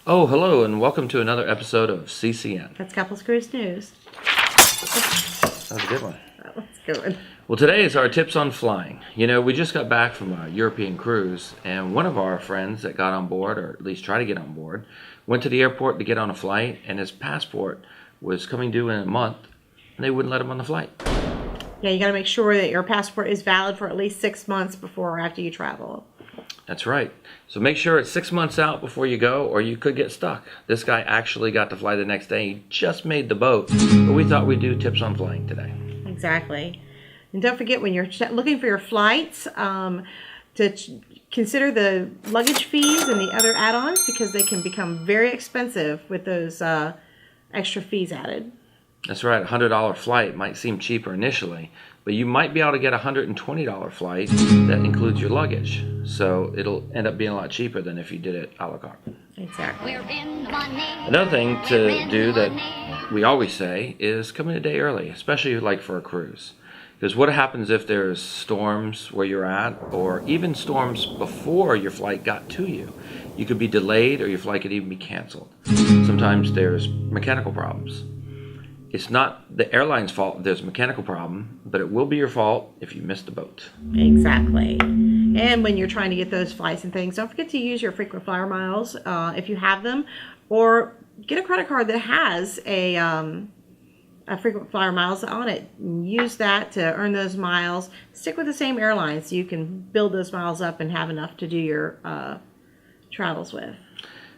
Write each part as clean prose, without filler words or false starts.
Oh, hello, and welcome to another episode of CCN. That's Couples Cruise News. That was a good one. That was good. Well, today is our tips on flying. You know, we just got back from a European cruise, and one of our friends that got on board, or at least tried to get on board, went to the airport to get on a flight, and his passport was coming due in a month, and they wouldn't let him on the flight. Yeah, you got to make sure that your passport is valid for at least 6 months before or after you travel. That's right. So make sure it's 6 months out before you go, or you could get stuck. This guy actually got to fly the next day. He just made the boat, but we thought we'd do tips on flying today. Exactly. And don't forget, when you're looking for your flights, to consider the luggage fees and the other add-ons, because they can become very expensive with those extra fees added. That's right. A $100 flight might seem cheaper initially, but you might be able to get a $120 flight that includes your luggage. So it'll end up being a lot cheaper than if you did it a la carte. Exactly. Another thing to do that we always say is come in a day early, especially like for a cruise. Because what happens if there's storms where you're at, or even storms before your flight got to you? You could be delayed, or your flight could even be canceled. Sometimes there's mechanical problems. It's not the airline's fault if there's a mechanical problem, but it will be your fault if you miss the boat. Exactly. And when you're trying to get those flights and things, don't forget to use your frequent flyer miles if you have them, or get a credit card that has a frequent flyer miles on it. Use that to earn those miles. Stick with the same airline so you can build those miles up and have enough to do your travels with.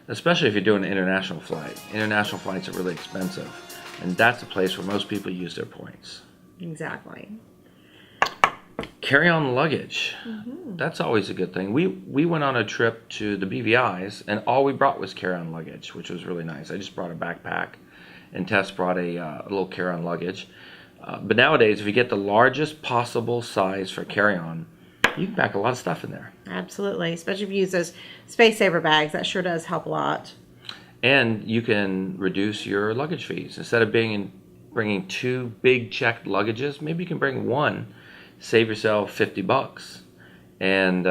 Especially if you're doing an international flight. International flights are really expensive, and that's a place where most people use their points. Exactly. Carry-on luggage. That's always a good thing. We went on a trip to the BVI's, and all we brought was carry-on luggage, which was really nice. I just brought a backpack, and Tess brought a little carry-on luggage. But nowadays, if you get the largest possible size for carry-on, you can pack a lot of stuff in there. Absolutely. Especially if you use those space saver bags. That sure does help a lot. And you can reduce your luggage fees. Instead of bringing two big checked luggages, maybe you can bring one, save yourself $50, and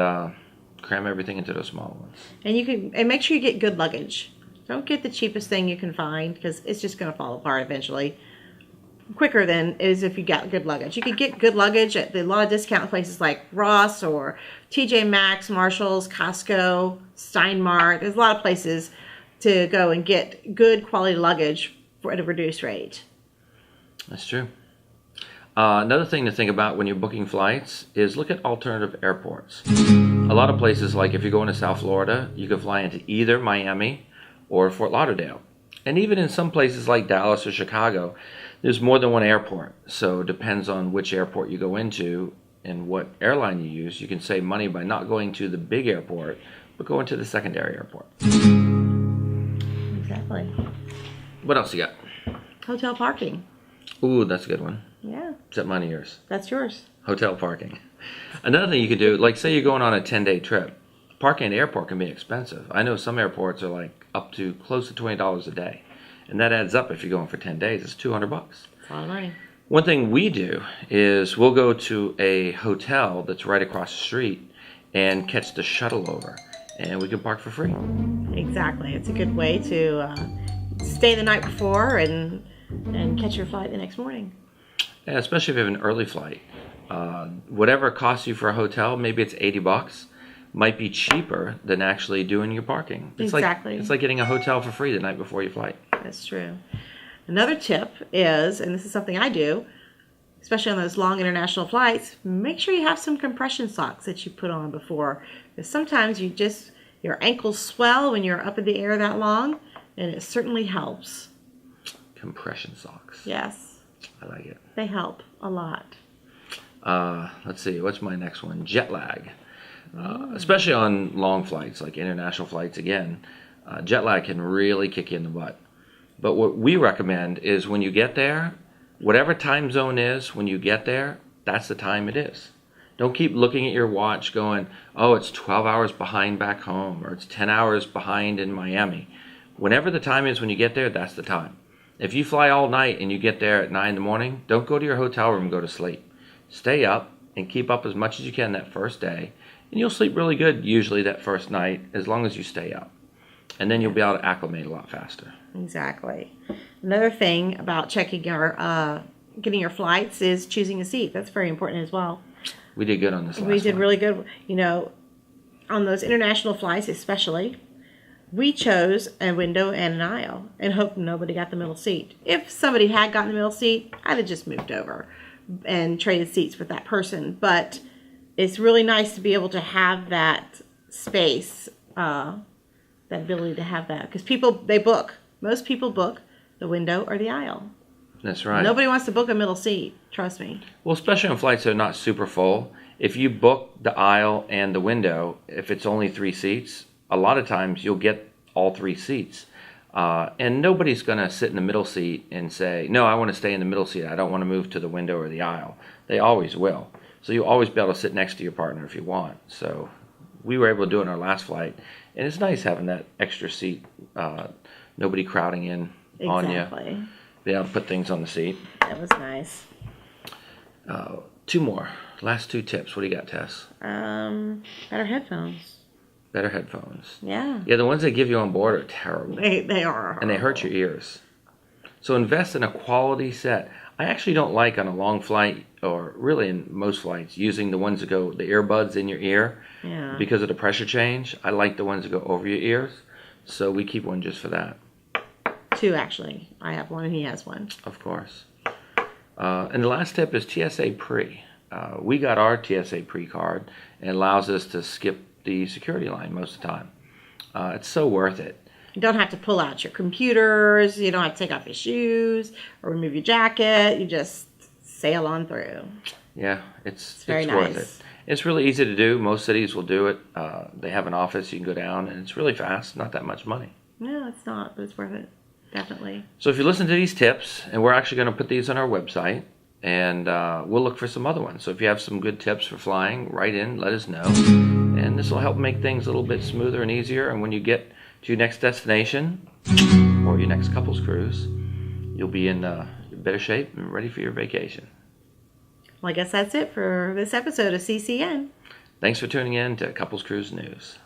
cram everything into those small ones. And make sure you get good luggage. Don't get the cheapest thing you can find, because it's just going to fall apart eventually. Quicker than is if you got good luggage. You could get good luggage at a lot of discount places like Ross or TJ Maxx, Marshalls, Costco, Steinmart. There's a lot of places to go and get good quality luggage at a reduced rate. That's true. Another thing to think about when you're booking flights is look at alternative airports. A lot of places, like if you're going to South Florida, you can fly into either Miami or Fort Lauderdale. And even in some places like Dallas or Chicago, there's more than one airport. So it depends on which airport you go into and what airline you use. You can save money by not going to the big airport, but going to the secondary airport. Exactly. What else you got? Hotel parking. Ooh, that's a good one. Yeah. Is that mine or yours? That's yours. Hotel parking. Another thing you could do, like say you're going on a 10-day trip, parking at the airport can be expensive. I know some airports are like up to close to $20 a day. And that adds up if you're going for 10 days. It's $200. That's a lot of money. One thing we do is we'll go to a hotel that's right across the street and catch the shuttle over. And we can park for free. Exactly. It's a good way to stay the night before and catch your flight the next morning. Yeah, especially if you have an early flight. Whatever it costs you for a hotel, maybe it's $80, might be cheaper than actually doing your parking. Exactly. It's like getting a hotel for free the night before your flight. That's true. Another tip is, and this is something I do, especially on those long international flights, make sure you have some compression socks that you put on before. Because sometimes your ankles swell when you're up in the air that long, and it certainly helps. Compression socks. Yes. I like it. They help a lot. Let's see, what's my next one? Jet lag. Especially on long flights, like international flights again, jet lag can really kick you in the butt. But what we recommend is when you get there, whatever time zone is when you get there, that's the time it is. Don't keep looking at your watch going, oh, it's 12 hours behind back home, or it's 10 hours behind in Miami. Whenever the time is when you get there, that's the time. If you fly all night and you get there at 9 in the morning, don't go to your hotel room and go to sleep. Stay up and keep up as much as you can that first day, and you'll sleep really good usually that first night as long as you stay up. And then you'll be able to acclimate a lot faster. Exactly. Another thing about checking getting your flights is choosing a seat. That's very important as well. We did good on this last We did one. really good. On those international flights especially, we chose a window and an aisle and hoped nobody got the middle seat. If somebody had gotten the middle seat, I'd have just moved over and traded seats with that person. But it's really nice to be able to have that space, that ability to have that. Because most people book the window or the aisle. That's right. Nobody wants to book a middle seat, trust me. Well, especially on flights that are not super full. If you book the aisle and the window, if it's only 3 seats, a lot of times you'll get all 3 seats. And nobody's going to sit in the middle seat and say, no, I want to stay in the middle seat. I don't want to move to the window or the aisle. They always will. So you'll always be able to sit next to your partner if you want. So we were able to do it in our last flight. And it's nice having that extra seat, nobody crowding in on you. Exactly. Be able to put things on the seat. That was nice. 2 more. Last 2 tips. What do you got, Tess? Better headphones. Better headphones. Yeah. Yeah, the ones they give you on board are terrible. They are. And they hurt your ears. So invest in a quality set. I actually don't like on a long flight, or really in most flights, using the ones that go, the earbuds in your ear. Yeah. Because of the pressure change. I like the ones that go over your ears. So we keep one just for that. 2 actually. I have one and he has one. Of course. And the last tip is TSA Pre. We got our TSA Pre card, and it allows us to skip the security line most of the time. It's so worth it. You don't have to pull out your computers. You don't have to take off your shoes or remove your jacket. You just sail on through. Yeah, it's very worth nice. it. It's really easy to do. Most cities will do it. They have an office. You can go down, and it's really fast. Not that much money. No, it's not, but it's worth it. Definitely. So if you listen to these tips, and we're actually going to put these on our website, and we'll look for some other ones. So if you have some good tips for flying, write in, let us know. And this will help make things a little bit smoother and easier. And when you get to your next destination or your next couples cruise, you'll be in better shape and ready for your vacation. Well, I guess that's it for this episode of CCN. Thanks for tuning in to Couples Cruise News.